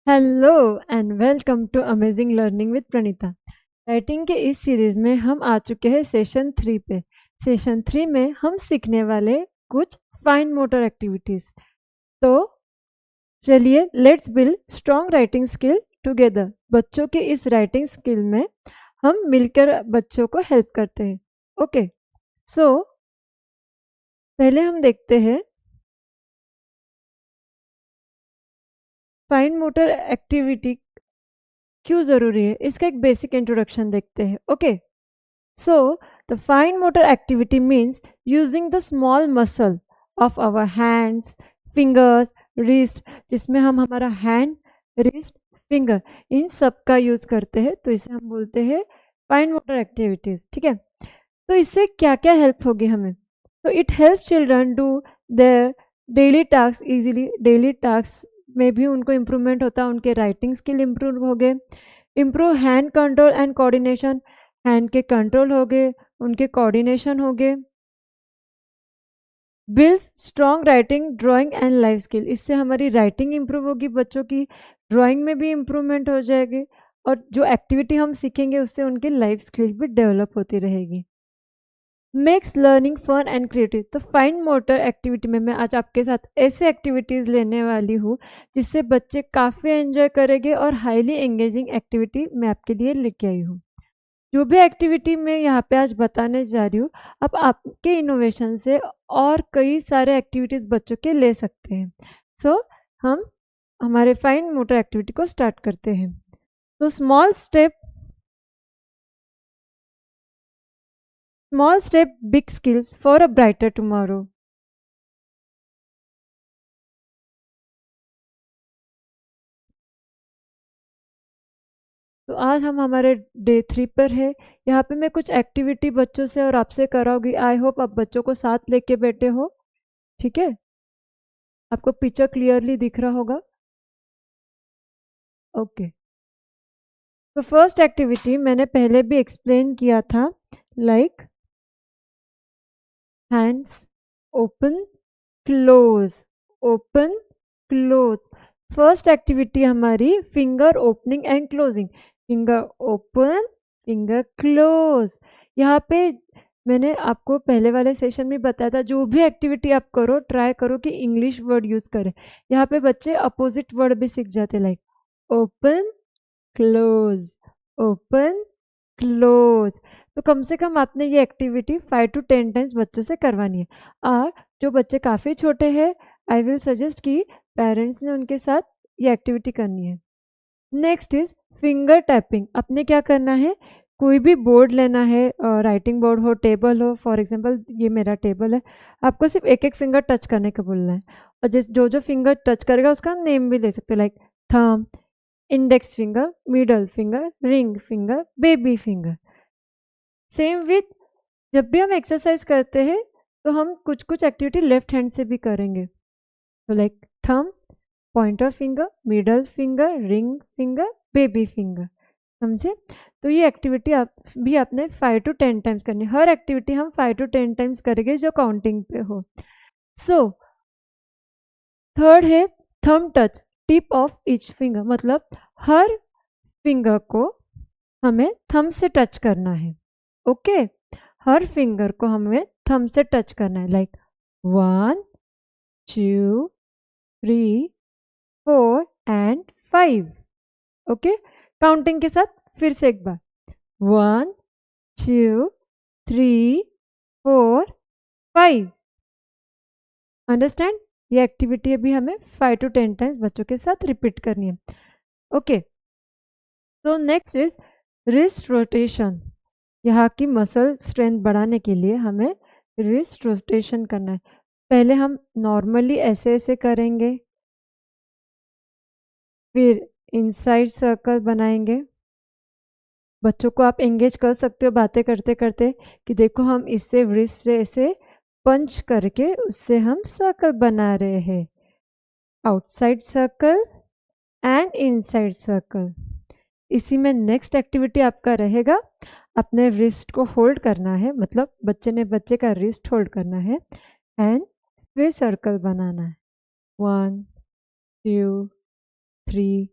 Hello and welcome to amazing learning with Praneeta. Writing के इस series में हम आ चुके हैं सेशन 3 पे। सेशन 3 में हम सीखने वाले कुछ फाइन मोटर एक्टिविटीज। तो चलिए let's build strong writing skill together. बच्चों के इस राइटिंग स्किल में हम मिलकर बच्चों को हेल्प करते हैं। ओके, सो पहले हम देखते हैं फाइन मोटर एक्टिविटी क्यों ज़रूरी है। इसका एक बेसिक इंट्रोडक्शन देखते हैं। Okay, so the fine motor activity means using the small muscle of our hands, fingers, wrist, जिसमें हम हमारा hand, wrist, finger इन सब का यूज करते हैं, तो इसे हम बोलते हैं फाइन मोटर एक्टिविटीज। ठीक है, तो इससे क्या क्या हेल्प होगी हमें। तो it help children do their daily task easily. Daily task में भी उनको इम्प्रूवमेंट होता है, उनके राइटिंग स्किल इम्प्रूव हो गए। Improve hand control and coordination, hand के कंट्रोल हो गए, उनके कोऑर्डिनेशन हो गए। Builds strong writing, drawing and life skill, इससे हमारी राइटिंग इम्प्रूव होगी, बच्चों की ड्राइंग में भी इम्प्रूवमेंट हो जाएगी, और जो एक्टिविटी हम सीखेंगे उससे उनकी लाइफ स्किल भी डेवलप होती रहेगी। Makes learning fun and creative, तो फाइन मोटर एक्टिविटी में मैं आज आपके साथ ऐसे एक्टिविटीज़ लेने वाली हूँ जिससे बच्चे काफ़ी एंजॉय करेंगे, और हाईली एंगेजिंग एक्टिविटी मैं आपके लिए लेके आई हूँ। जो भी एक्टिविटी मैं यहाँ पे आज बताने जा रही हूँ, अब आपके इनोवेशन से और कई सारे एक्टिविटीज़ बच्चों के ले सकते हैं। सो हम हमारे फाइन मोटर एक्टिविटी को स्टार्ट करते हैं। तो small step big skills for a brighter tomorrow. तो आज हम हमारे डे 3 पर है। यहाँ पे मैं कुछ एक्टिविटी बच्चों से और आपसे कराऊंगी। आई होप आप बच्चों को साथ लेके बैठे हो। ठीक है, आपको पिक्चर क्लियरली दिख रहा होगा। ओके, तो फर्स्ट एक्टिविटी मैंने पहले भी एक्सप्लेन किया था, like hands open close, open close. First activity हमारी finger opening and closing, finger open finger close. यहाँ पे मैंने आपको पहले वाले सेशन में बताया था, जो भी एक्टिविटी आप करो ट्राई करो कि इंग्लिश वर्ड यूज करें। यहाँ पे बच्चे अपोजिट वर्ड भी सीख जाते, like open close, open close. तो कम से कम आपने ये एक्टिविटी 5 to 10 टाइम्स बच्चों से करवानी है। और जो बच्चे काफ़ी छोटे हैं, आई विल सजेस्ट कि पेरेंट्स ने उनके साथ ये एक्टिविटी करनी है। Next is finger tapping. अपने क्या करना है, कोई भी बोर्ड लेना है, राइटिंग बोर्ड हो, टेबल हो। फॉर एग्जांपल ये मेरा टेबल है, आपको सिर्फ एक एक फिंगर टच करने का बोलना है, और जिस जो जो फिंगर टच करेगा उसका नेम भी ले सकते हो, like thumb, index finger, middle finger, ring finger, baby finger. Same with जब भी हम एक्सरसाइज करते हैं तो हम कुछ कुछ एक्टिविटी लेफ्ट हैंड से भी करेंगे, तो like thumb, pointer finger, middle finger, ring finger, baby finger. समझे। तो ये एक्टिविटी आप भी आपने 5 to 10 टाइम्स करनी। हर एक्टिविटी हम 5 to 10 टाइम्स करेंगे जो काउंटिंग पे हो। सो थर्ड है thumb touch, tip of each finger, मतलब हर फिंगर को हमें थंब से टच करना है। ओके, हर फिंगर को हमें थंब से टच करना है, लाइक 1 2 3 4 एंड 5। ओके, काउंटिंग के साथ फिर से एक बार, 1 2 3 4 5। अंडरस्टैंड। ये एक्टिविटी अभी हमें 5 to 10 टाइम्स बच्चों के साथ रिपीट करनी है। ओके, तो नेक्स्ट इज रिस्ट रोटेशन। यहाँ की मसल स्ट्रेंथ बढ़ाने के लिए हमें रिस्ट रोटेशन करना है। पहले हम नॉर्मली ऐसे ऐसे करेंगे, फिर इनसाइड सर्कल बनाएंगे। बच्चों को आप एंगेज कर सकते हो बातें करते करते कि देखो हम इससे रिस्ट से ऐसे पंच करके उससे हम सर्कल बना रहे हैं, outside circle and inside circle. इसी में नेक्स्ट एक्टिविटी आपका रहेगा, अपने रिस्ट को होल्ड करना है, मतलब बच्चे का रिस्ट होल्ड करना है, एंड फिर सर्कल बनाना है, 1 2 3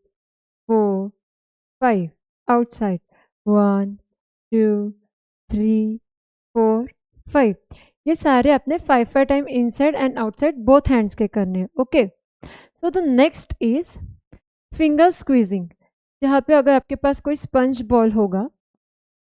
4 5 आउटसाइड 1 2 3 4 5। ये सारे अपने 5 time inside and outside both hands के करने हैं। Okay, so the next is finger squeezing. यहाँ पे अगर आपके पास कोई स्पंज बॉल होगा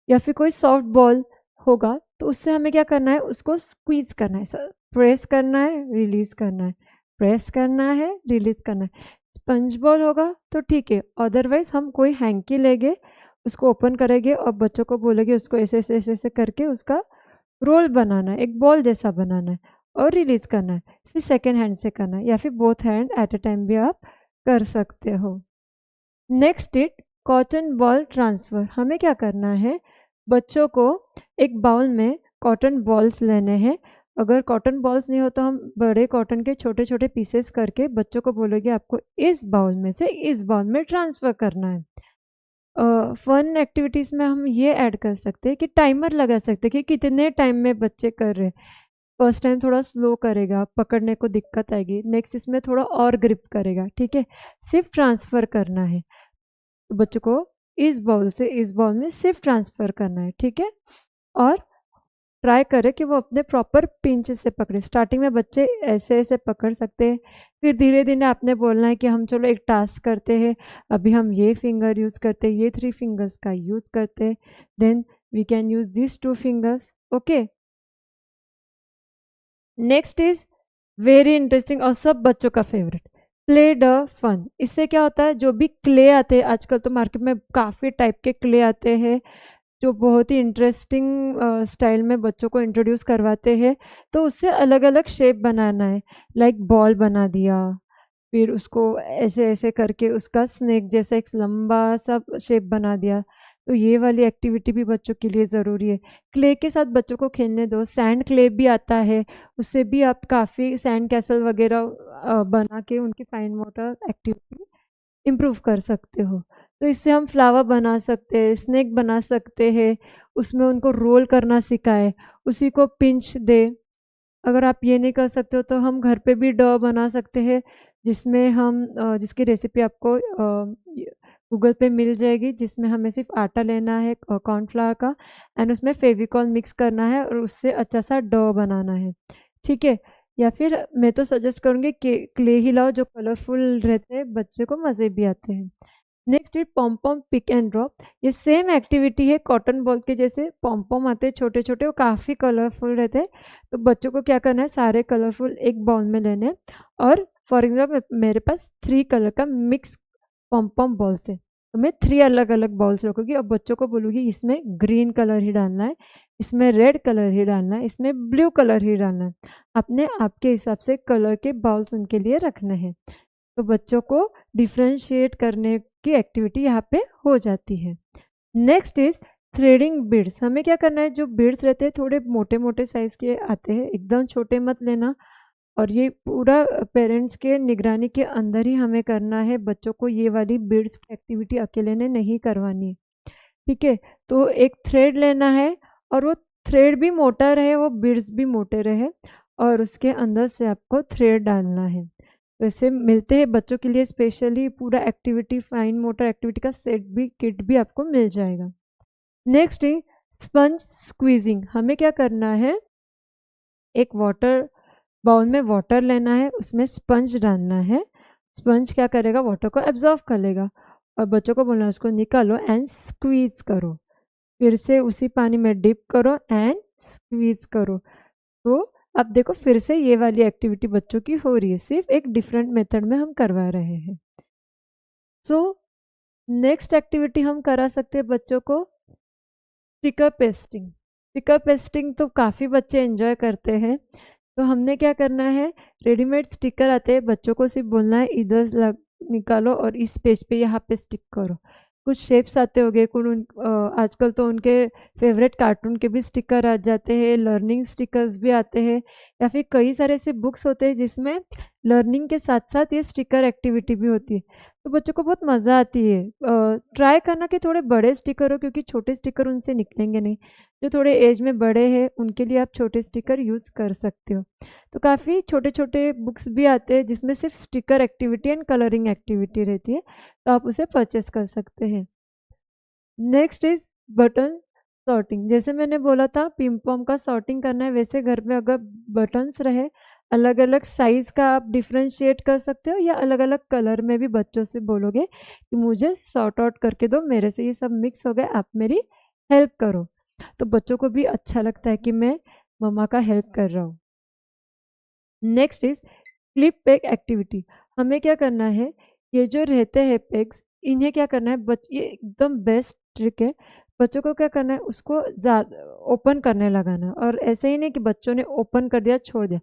या फिर कोई सॉफ्ट बॉल होगा तो उससे हमें क्या करना है, उसको स्क्वीज करना है, प्रेस करना है, रिलीज करना है, प्रेस करना है, रिलीज करना है। स्पंज बॉल होगा तो ठीक है, अदरवाइज हम कोई हैंकी लेंगे, उसको ओपन करेंगे और बच्चों को बोलेंगे उसको ऐसे ऐसे ऐसे ऐसे करके उसका रोल बनाना है, एक बॉल जैसा बनाना है और रिलीज करना है। फिर सेकेंड हैंड से करना है या फिर both hand at a time भी आप कर सकते हो। Next it cotton ball transfer. हमें क्या करना है, बच्चों को एक बाउल में कॉटन बॉल्स लेने हैं। अगर कॉटन बॉल्स नहीं हो तो हम बड़े कॉटन के छोटे छोटे पीसेस करके बच्चों को बोलेंगे आपको इस बाउल में से इस बाउल में ट्रांसफ़र करना है। फन एक्टिविटीज़ में हम ये ऐड कर सकते हैं कि टाइमर लगा सकते हैं कि कितने टाइम में बच्चे कर रहे हैं। फर्स्ट टाइम थोड़ा स्लो करेगा, पकड़ने को दिक्कत आएगी, नेक्स्ट इसमें थोड़ा और ग्रिप करेगा, ठीक है। सिर्फ ट्रांसफ़र करना है, तो बच्चों को इस बॉल से इस बॉल में सिर्फ ट्रांसफ़र करना है, ठीक है। और ट्राई करें कि वो अपने प्रॉपर पिंच से पकड़े। स्टार्टिंग में बच्चे ऐसे ऐसे पकड़ सकते हैं, फिर धीरे धीरे आपने बोलना है कि हम चलो एक टास्क करते हैं, अभी हम ये फिंगर यूज़ करते हैं, ये 3 फिंगर्स का यूज़ करते हैं, then we can use this 2 fingers. Okay, next is very interesting और सब बच्चों का फेवरेट, प्ले द फन। इससे क्या होता है, जो भी क्ले आते हैं आजकल तो मार्केट में काफ़ी टाइप के क्ले आते हैं जो बहुत ही इंटरेस्टिंग स्टाइल में बच्चों को इंट्रोड्यूस करवाते हैं। तो उससे अलग अलग शेप बनाना है, लाइक बॉल बना दिया, फिर उसको ऐसे ऐसे करके उसका स्नेक जैसा एक लंबा सा शेप बना दिया। तो ये वाली एक्टिविटी भी बच्चों के लिए ज़रूरी है। क्ले के साथ बच्चों को खेलने दो, सैंड क्ले भी आता है, उससे भी आप काफ़ी सैंड कैसल वगैरह बना के उनकी फाइन मोटर एक्टिविटी इम्प्रूव कर सकते हो। तो इससे हम फ्लावर बना सकते हैं, स्नेक बना सकते हैं, उसमें उनको रोल करना सिखाए, उसी को पिंच दे। अगर आप ये नहीं कर सकते हो तो हम घर पे भी डो बना सकते हैं, जिसमें हम जिसकी रेसिपी आपको गूगल पे मिल जाएगी, जिसमें हमें सिर्फ आटा लेना है कॉर्नफ्लावर का एंड उसमें फेविकॉल मिक्स करना है और उससे अच्छा सा डो बनाना है, ठीक है। या फिर मैं तो सजेस्ट करूँगी कि क्ले ही लाओ जो कलरफुल रहते हैं, बच्चे को मज़े भी आते हैं। Next it palm palm pick and drop. ये सेम एक्टिविटी है, कॉटन बॉल के जैसे पॉम पॉम आते हैं छोटे छोटे, वो काफ़ी कलरफुल रहते हैं। तो बच्चों को क्या करना है, सारे कलरफुल एक बॉल में लेने हैं और फॉर एग्जाम्पल मेरे पास 3 कलर का मिक्स पॉम पॉम बॉल्स है, तो मैं 3 अलग अलग बॉल्स रखूँगी और बच्चों को बोलूँगी इसमें ग्रीन कलर ही डालना है, इसमें रेड कलर ही डालना है, इसमें ब्लू कलर ही डालना है। अपने आपके हिसाब से कलर के बॉल्स उनके लिए रखने हैं। तो बच्चों को डिफ्रेंशिएट करने की एक्टिविटी यहाँ पे हो जाती है। Next is threading beads. हमें क्या करना है, जो बीड्स रहते हैं थोड़े मोटे मोटे साइज़ के आते हैं, एकदम छोटे मत लेना, और ये पूरा पेरेंट्स के निगरानी के अंदर ही हमें करना है। बच्चों को ये वाली बीड्स की एक्टिविटी अकेले ने नहीं करवानी है, ठीक है। तो एक थ्रेड लेना है और वो थ्रेड भी मोटा रहे, वो बीड्स भी मोटे रहे और उसके अंदर से आपको थ्रेड डालना है। वैसे मिलते हैं बच्चों के लिए स्पेशली पूरा एक्टिविटी, फाइन मोटर एक्टिविटी का सेट भी, किट भी आपको मिल जाएगा। नेक्स्ट है स्पंज स्क्वीजिंग। हमें क्या करना है, एक वाटर बाउल में वाटर लेना है, उसमें स्पंज डालना है। स्पंज क्या करेगा, वाटर को एब्जॉर्व कर लेगा और बच्चों को बोलना है उसको निकालो एंड स्क्वीज करो, फिर से उसी पानी में डिप करो एंड स्क्वीज करो। तो अब देखो फिर से ये वाली एक्टिविटी बच्चों की हो रही है, सिर्फ एक डिफरेंट मेथड में हम करवा रहे हैं। सो नेक्स्ट एक्टिविटी हम करा सकते हैं बच्चों को स्टिकर पेस्टिंग। स्टिकर पेस्टिंग तो काफ़ी बच्चे एंजॉय करते हैं। तो हमने क्या करना है, रेडीमेड स्टिकर आते हैं, बच्चों को सिर्फ बोलना है इधर निकालो और इस पेज पे यहाँ पे स्टिक करो। कुछ शेप्स आते होंगे, आजकल तो उनके फेवरेट कार्टून के भी स्टिकर आ जाते हैं, लर्निंग स्टिकर्स भी आते हैं, या फिर कई सारे ऐसे बुक्स होते हैं जिसमें लर्निंग के साथ साथ ये स्टिकर एक्टिविटी भी होती है, तो बच्चों को बहुत मज़ा आती है। ट्राई करना कि थोड़े बड़े स्टिकर हो, क्योंकि छोटे स्टिकर उनसे निकलेंगे नहीं। जो थोड़े एज में बड़े हैं उनके लिए आप छोटे स्टिकर यूज़ कर सकते हो। तो काफ़ी छोटे छोटे बुक्स भी आते हैं जिसमें सिर्फ sticker activity and colouring activity रहती है, तो आप उसे परचेस कर सकते हैं। Next is button sorting. जैसे मैंने बोला था पिम पॉम का सॉर्टिंग करना है, वैसे घर में अगर बटन्स रहे अलग अलग साइज का आप डिफ्रेंशिएट कर सकते हो, या अलग अलग कलर में भी बच्चों से बोलोगे कि मुझे सॉर्ट आउट करके दो, मेरे से ये सब मिक्स हो गए, आप मेरी हेल्प करो। तो बच्चों को भी अच्छा लगता है कि मैं मम्मा का हेल्प कर रहा हूँ। Next is clip peg activity. हमें क्या करना है, ये जो रहते हैं पेग्स, इन्हें क्या करना है, ये एकदम बेस्ट ट्रिक है। बच्चों को क्या करना है, उसको ज़्यादा ओपन करने लगाना, और ऐसे ही नहीं कि बच्चों ने ओपन कर दिया छोड़ दिया।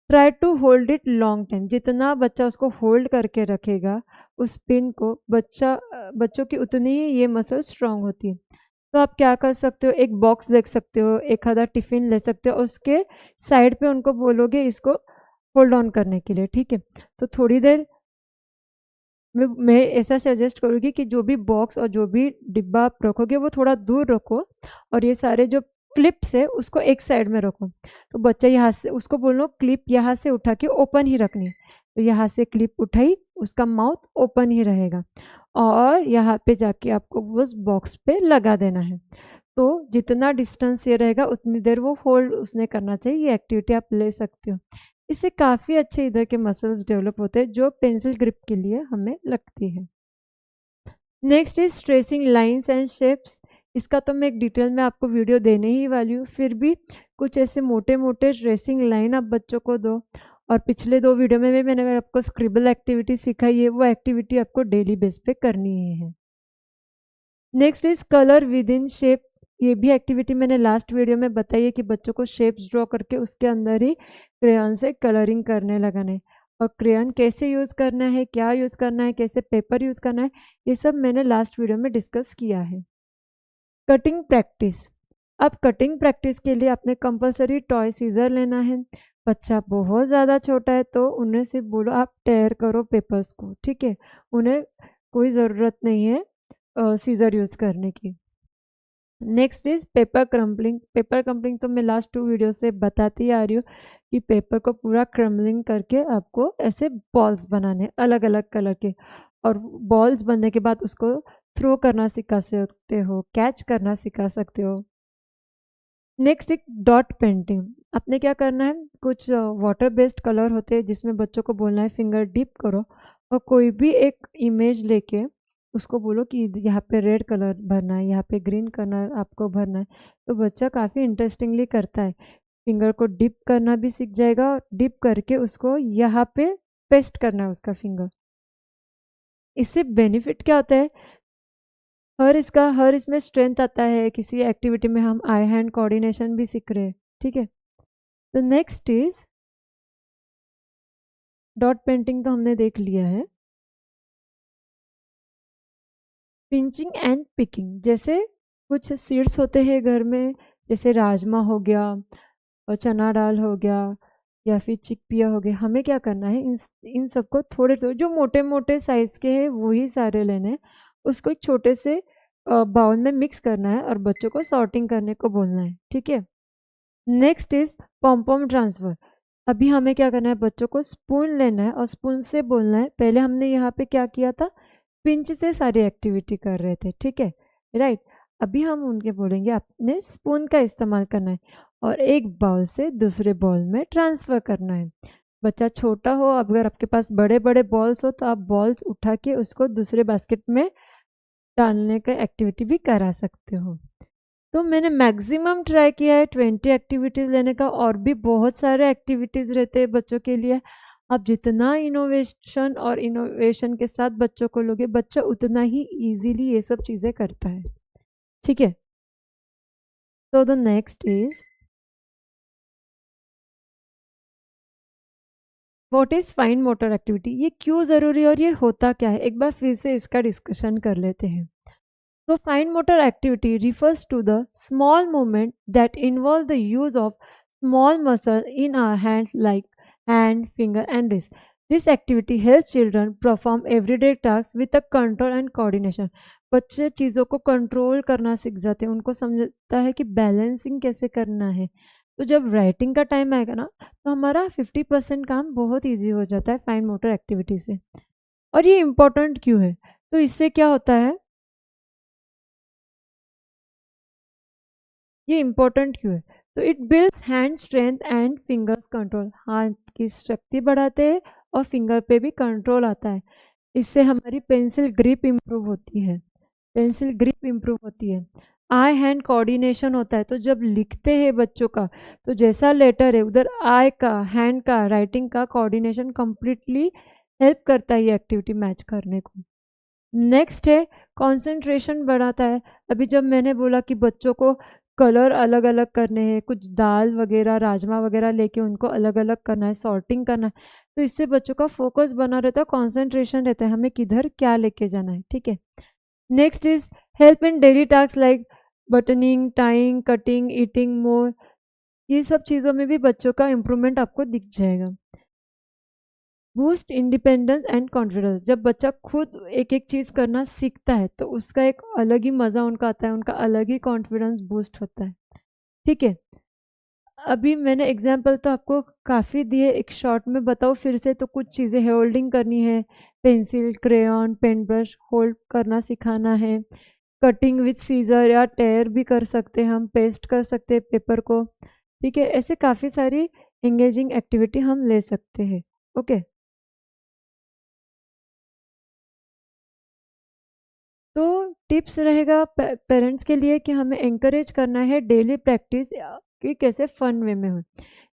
Try to hold it long time. जितना बच्चा उसको होल्ड करके रखेगा उस पिन को, बच्चों की उतनी ही ये मसल स्ट्रांग होती है। तो आप क्या कर सकते हो, एक बॉक्स ले सकते हो, एक आधा टिफिन ले सकते हो, उसके साइड पे उनको बोलोगे इसको होल्ड ऑन करने के लिए, ठीक है। तो थोड़ी देर मैं ऐसा सजेस्ट करूँगी कि जो भी बॉक्स और जो भी डिब्बा आप रखोगे वो थोड़ा दूर रखो, और ये सारे जो क्लिप्स है उसको एक साइड में रखो। तो बच्चा यहाँ से, उसको बोलो क्लिप यहाँ से उठा के ओपन ही रखनी, तो यहाँ से क्लिप उठाई, उसका माउथ ओपन ही रहेगा, और यहाँ पे जाके आपको उस बॉक्स पे लगा देना है। तो जितना डिस्टेंस ये रहेगा उतनी देर वो होल्ड उसने करना चाहिए। ये एक्टिविटी आप ले सकते हो, इससे काफ़ी अच्छे इधर के मसल्स डेवलप होते हैं जो पेंसिल ग्रिप के लिए हमें लगती है। Next is tracing lines and shapes. इसका तो मैं एक डिटेल में आपको वीडियो देने ही वाली हूँ, फिर भी कुछ ऐसे मोटे मोटे ट्रेसिंग लाइन आप बच्चों को दो। और पिछले 2 वीडियो में भी मैंने आपको स्क्रिबल एक्टिविटी सिखाई है, वो एक्टिविटी आपको डेली बेस पे करनी ही है। Next is colour with in shape. ये भी एक्टिविटी मैंने लास्ट वीडियो में बताई है कि बच्चों को शेप्स ड्रॉ करके उसके अंदर ही क्रेयॉन से कलरिंग करने लगाने, और क्रेयॉन कैसे यूज़ करना है, क्या यूज़ करना है, कैसे पेपर यूज़ करना है, ये सब मैंने लास्ट वीडियो में डिस्कस किया है। Cutting practice. अब कटिंग प्रैक्टिस के लिए आपने कंपलसरी टॉय सीजर लेना है। बच्चा बहुत ज़्यादा छोटा है तो उन्हें सिर्फ बोलो आप टेयर करो पेपर्स को, ठीक है। उन्हें कोई ज़रूरत नहीं है सीजर यूज़ करने की। Next is paper crumbling. Paper crumbling तो मैं लास्ट 2 वीडियो से बताती आ रही हूँ कि पेपर को पूरा क्रम्बलिंग करके आपको ऐसे बॉल्स बनाने अलग अलग कलर के, और बॉल्स बनने के बाद उसको थ्रो करना सिखा सकते हो, कैच करना सिखा सकते हो। नेक्स्ट एक डॉट पेंटिंग। आपने क्या करना है, कुछ वाटर बेस्ड कलर होते हैं जिसमें बच्चों को बोलना है फिंगर डिप करो, और कोई भी एक इमेज लेके उसको बोलो कि यहाँ पे रेड कलर भरना है, यहाँ पे ग्रीन कलर आपको भरना है। तो बच्चा काफ़ी इंटरेस्टिंगली करता है, फिंगर को डिप करना भी सीख जाएगा, और डिप करके उसको यहाँ पे पेस्ट करना है उसका फिंगर। इससे बेनिफिट क्या होता है, हर इसमें स्ट्रेंथ आता है, किसी एक्टिविटी में हम आई हैंड कोऑर्डिनेशन भी सीख रहे हैं, ठीक है। तो नेक्स्ट इज डॉट पेंटिंग तो हमने देख लिया है। Pinching and picking. जैसे कुछ सीड्स होते हैं घर में, जैसे राजमा हो गया और चना दाल हो गया या फिर चिकपिया हो गया, हमें क्या करना है, इन सबको थोड़े थोड़े जो मोटे मोटे साइज़ के हैं वही सारे लेने हैं, उसको एक छोटे से बाउल में मिक्स करना है और बच्चों को सॉर्टिंग करने को बोलना है, ठीक है। Next is palm palm transfer. अभी हमें क्या करना है, बच्चों को स्पून लेना है और स्पून से बोलना है। पहले हमने यहाँ पे क्या किया था, पिंच से सारी एक्टिविटी कर रहे थे, ठीक है, राइट। अभी हम उनके बोलेंगे आपने स्पून का इस्तेमाल करना है और एक बाउल से दूसरे बाउल में ट्रांसफ़र करना है। बच्चा छोटा हो, अगर आपके पास बड़े बड़े बॉल्स हो तो आप बॉल्स उठा के उसको दूसरे बास्केट में डालने का एक्टिविटी भी करा सकते हो। तो मैंने मैक्सिमम ट्राई किया है 20 एक्टिविटीज़ लेने का, और भी बहुत सारे एक्टिविटीज़ रहते हैं बच्चों के लिए। आप जितना इनोवेशन के साथ बच्चों को लोगे, बच्चा उतना ही इजीली ये सब चीज़ें करता है, ठीक है। तो the next is what is fine motor activity. ये क्यों ज़रूरी है और ये होता क्या है, एक बार फिर से इसका डिस्कशन कर लेते हैं। So fine motor activity refers to the small movement that involve the use of small muscle in our hands like hand, finger and wrist. This activity help children perform everyday task with a control and coordination. बच्चे चीज़ों को control करना सीख जाते हैं, उनको समझता है कि बैलेंसिंग कैसे करना है। तो जब राइटिंग का टाइम आएगा ना, तो हमारा 50% काम बहुत ईजी हो जाता है फाइन मोटर एक्टिविटी से। और ये इम्पोर्टेंट क्यों है? तो इससे क्या होता है, ये इम्पोर्टेंट क्यों है? तो it builds hand strength and fingers control. हाथ की शक्ति बढ़ाते हैं और फिंगर पे भी कंट्रोल आता है। इससे हमारी पेंसिल ग्रिप इम्प्रूव होती है, पेंसिल ग्रिप इम्प्रूव होती है। आई हैंड कोऑर्डिनेशन होता है। तो जब लिखते हैं बच्चों का, तो जैसा लेटर है उधर आई का, हैंड का, राइटिंग का कोऑर्डिनेशन कंप्लीटली हेल्प करता है ये एक्टिविटी मैच करने को। नेक्स्ट है कंसंट्रेशन बढ़ाता है। अभी जब मैंने बोला कि बच्चों को कलर अलग अलग करने हैं, कुछ दाल वगैरह राजमा वगैरह लेके उनको अलग अलग करना है, सॉर्टिंग करना है, तो इससे बच्चों का फोकस बना रहता है, कंसंट्रेशन रहता है, हमें किधर क्या लेके जाना है। ठीक है। Next is help in daily task like buttoning, tying, cutting, eating मोर। ये सब चीज़ों में भी बच्चों का इम्प्रूवमेंट आपको दिख जाएगा। Boost independence and confidence. जब बच्चा खुद एक एक चीज़ करना सीखता है तो उसका एक अलग ही मज़ा उनका आता है, उनका अलग ही कॉन्फिडेंस बूस्ट होता है। ठीक है। अभी मैंने एग्जाम्पल तो आपको काफ़ी दिए, एक शॉर्ट में बताओ फिर से। तो कुछ चीज़ें होल्डिंग करनी है, pencil, crayon, pen brush hold करना सिखाना है। कटिंग विथ सीजर या टेयर भी कर सकते हैं हम, पेस्ट कर सकते हैं पेपर को। ठीक है। ऐसे काफ़ी सारी एंगेजिंग एक्टिविटी हम ले सकते हैं। ओके। तो टिप्स रहेगा पेरेंट्स के लिए कि हमें एंकरेज करना है डेली प्रैक्टिस कि कैसे फन वे में हो।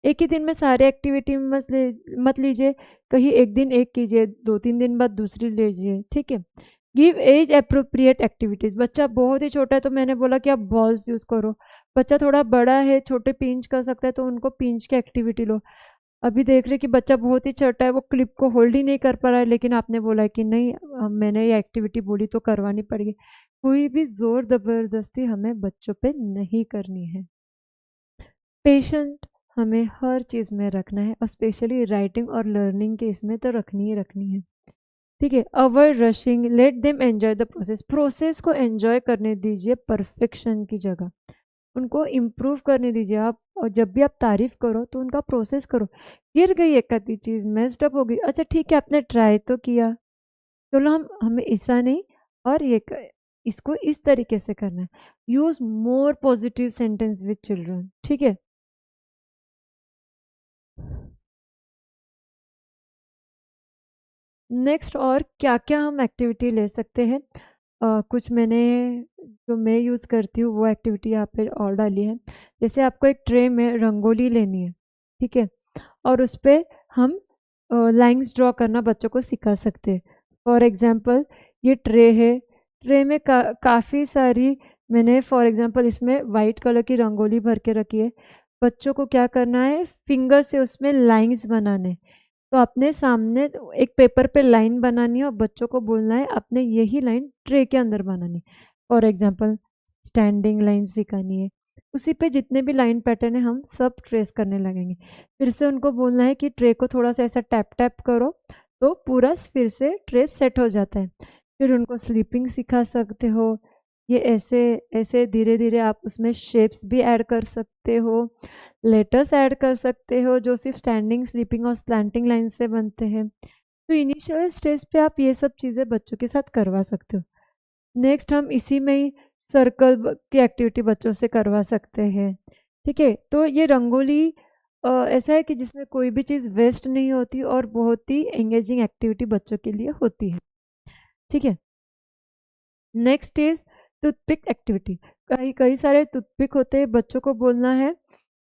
एक ही दिन में सारे एक्टिविटी मत लीजिए, कहीं एक दिन एक कीजिए, 2-3 दिन बाद दूसरी लीजिए। ठीक है। Give age appropriate activities. बच्चा बहुत ही छोटा है तो मैंने बोला कि आप बॉल्स यूज़ करो। बच्चा थोड़ा बड़ा है, छोटे पिंच कर सकता है, तो उनको पिंच की एक्टिविटी लो। अभी देख रहे कि बच्चा बहुत ही छोटा है, वो क्लिप को होल्ड ही नहीं कर पा रहा है, लेकिन आपने बोला है कि नहीं, मैंने ये एक्टिविटी बोली तो करवानी पड़ेगी। कोई भी जोर ज़बरदस्ती हमें बच्चों पे नहीं करनी है। पेशेंट हमें हर चीज़ में रखना है और स्पेशली राइटिंग और लर्निंग के इसमें तो रखनी ही रखनी है। ठीक है। Avoid rushing, let them enjoy the process. Process को एंजॉय करने दीजिए परफेक्शन की जगह, उनको इम्प्रूव करने दीजिए आप। और जब भी आप तारीफ करो तो उनका प्रोसेस करो। गिर गई एक आधी चीज़, मेस्ड अप हो गई, अच्छा ठीक है आपने ट्राई तो किया, चलो हमें ऐसा नहीं, और इसको इस तरीके से करना है। Use more positive sentence with children. ठीक है। नेक्स्ट और क्या क्या हम एक्टिविटी ले सकते हैं? कुछ मैंने जो मैं यूज़ करती हूँ वो एक्टिविटी यहाँ पे और डाली है। जैसे आपको एक ट्रे में रंगोली लेनी है, ठीक है, और उस पर हम लाइंस ड्रॉ करना बच्चों को सिखा सकते हैं। फॉर एग्जांपल ये ट्रे है, ट्रे में काफ़ी सारी मैंने फॉर एग्जांपल इसमें वाइट कलर की रंगोली भर के रखी है। बच्चों को क्या करना है, फिंगर से उसमें लाइंस बनाने। तो अपने सामने एक पेपर पे लाइन बनानी है और बच्चों को बोलना है आपने यही लाइन ट्रे के अंदर बनानी है। फॉर एग्जांपल स्टैंडिंग लाइन सिखानी है, उसी पे जितने भी लाइन पैटर्न है हम सब ट्रेस करने लगेंगे। फिर से उनको बोलना है कि ट्रे को थोड़ा सा ऐसा टैप टैप करो तो पूरा फिर से ट्रेस सेट हो जाता है। फिर उनको स्लीपिंग सिखा सकते हो। ये ऐसे ऐसे धीरे धीरे आप उसमें शेप्स भी ऐड कर सकते हो, लेटर्स ऐड कर सकते हो जो सिर्फ स्टैंडिंग, स्लीपिंग और स्लैंटिंग लाइन से बनते हैं। तो इनिशियल स्टेज पे आप ये सब चीज़ें बच्चों के साथ करवा सकते हो। नेक्स्ट हम इसी में ही सर्कल की एक्टिविटी बच्चों से करवा सकते हैं। ठीक है। तो ये रंगोली ऐसा है कि जिसमें कोई भी चीज़ वेस्ट नहीं होती और बहुत ही एंगेजिंग एक्टिविटी बच्चों के लिए होती है। ठीक है। Next is toothpick activity. कई कई सारे टूथपिक होते हैं, बच्चों को बोलना है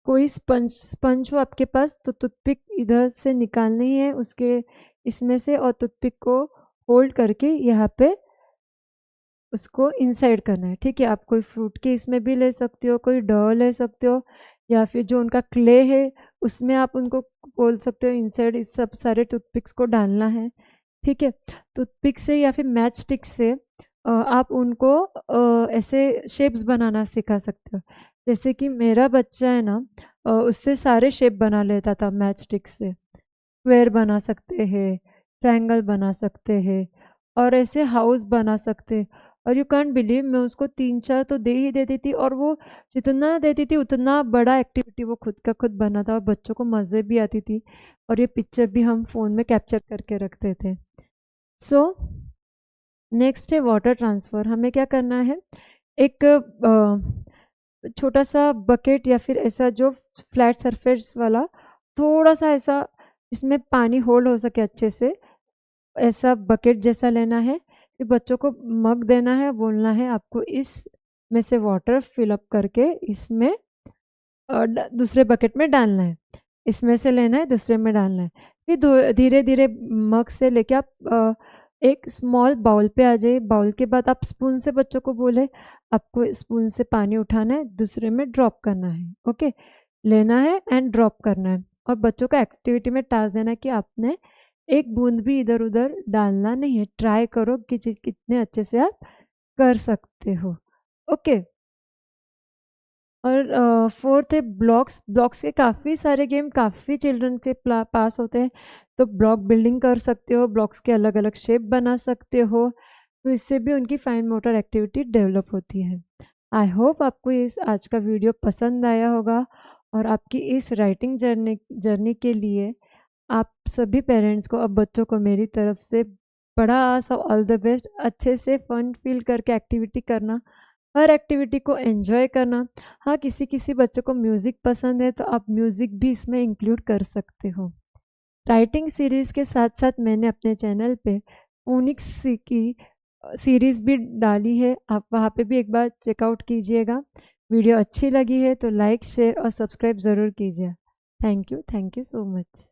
कोई स्पंज स्पंज हो आपके पास तो टूथपिक इधर से निकालनी है उसके इसमें से, और टूथपिक को होल्ड करके यहाँ पे उसको इंसाइड करना है। ठीक है। आप कोई फ्रूट के इसमें भी ले सकते हो, कोई डॉ ले सकते हो, या फिर जो उनका क्ले है उसमें आप उनको बोल सकते हो इंसाइड इस सब सारे टूथपिक्स को डालना है। ठीक है। टूथपिक से या फिर मैच स्टिक से आप उनको ऐसे शेप्स बनाना सिखा सकते हो। जैसे कि मेरा बच्चा है ना, उससे सारे शेप बना लेता था मैच स्टिक से। स्क्वायर बना सकते हैं, ट्रायंगल बना सकते हैं और ऐसे हाउस बना सकते हैं। और यू कांट बिलीव, मैं उसको 3-4 तो दे ही देती थी और वो जितना देती थी उतना बड़ा एक्टिविटी वो खुद का खुद बना था और बच्चों को मज़े भी आती थी और ये पिक्चर भी हम फ़ोन में कैप्चर करके रखते थे। सो नेक्स्ट है वाटर ट्रांसफ़र। हमें क्या करना है, एक छोटा सा बकेट या फिर ऐसा जो फ्लैट सरफेस वाला, थोड़ा सा ऐसा इसमें पानी होल्ड हो सके अच्छे से, ऐसा बकेट जैसा लेना है। फिर बच्चों को मग देना है, बोलना है आपको इस में से वाटर फिल अप करके इसमें दूसरे बकेट में डालना है, इसमें से लेना है दूसरे में डालना है। फिर धीरे धीरे मग से लेके आप एक स्मॉल बाउल पे आ जाइए। बाउल के बाद आप स्पून से बच्चों को बोले आपको स्पून से पानी उठाना है, दूसरे में ड्रॉप करना है। ओके, लेना है एंड ड्रॉप करना है। और बच्चों को एक्टिविटी में टास्क देना है कि आपने एक बूंद भी इधर उधर डालना नहीं है। ट्राई करो कि कितने अच्छे से आप कर सकते हो। ओके, और फोर्थ है ब्लॉक्स। ब्लॉक्स के काफ़ी सारे गेम काफ़ी चिल्ड्रन के पास होते हैं, तो ब्लॉक बिल्डिंग कर सकते हो, ब्लॉक्स के अलग अलग शेप बना सकते हो, तो इससे भी उनकी फाइन मोटर एक्टिविटी डेवलप होती है। आई होप आपको इस आज का वीडियो पसंद आया होगा और आपकी इस राइटिंग जर्नी के लिए आप सभी पेरेंट्स को, अब बच्चों को मेरी तरफ से बड़ा सा ऑल द बेस्ट। अच्छे से फन फील करके एक्टिविटी करना, हर एक्टिविटी को एंजॉय करना। हाँ, किसी किसी बच्चों को म्यूज़िक पसंद है तो आप म्यूज़िक भी इसमें इंक्लूड कर सकते हो। राइटिंग सीरीज़ के साथ साथ मैंने अपने चैनल पे फोनिक्स की सीरीज़ भी डाली है, आप वहाँ पे भी एक बार चेकआउट कीजिएगा। वीडियो अच्छी लगी है तो लाइक शेयर और सब्सक्राइब ज़रूर कीजिए। Thank you so much.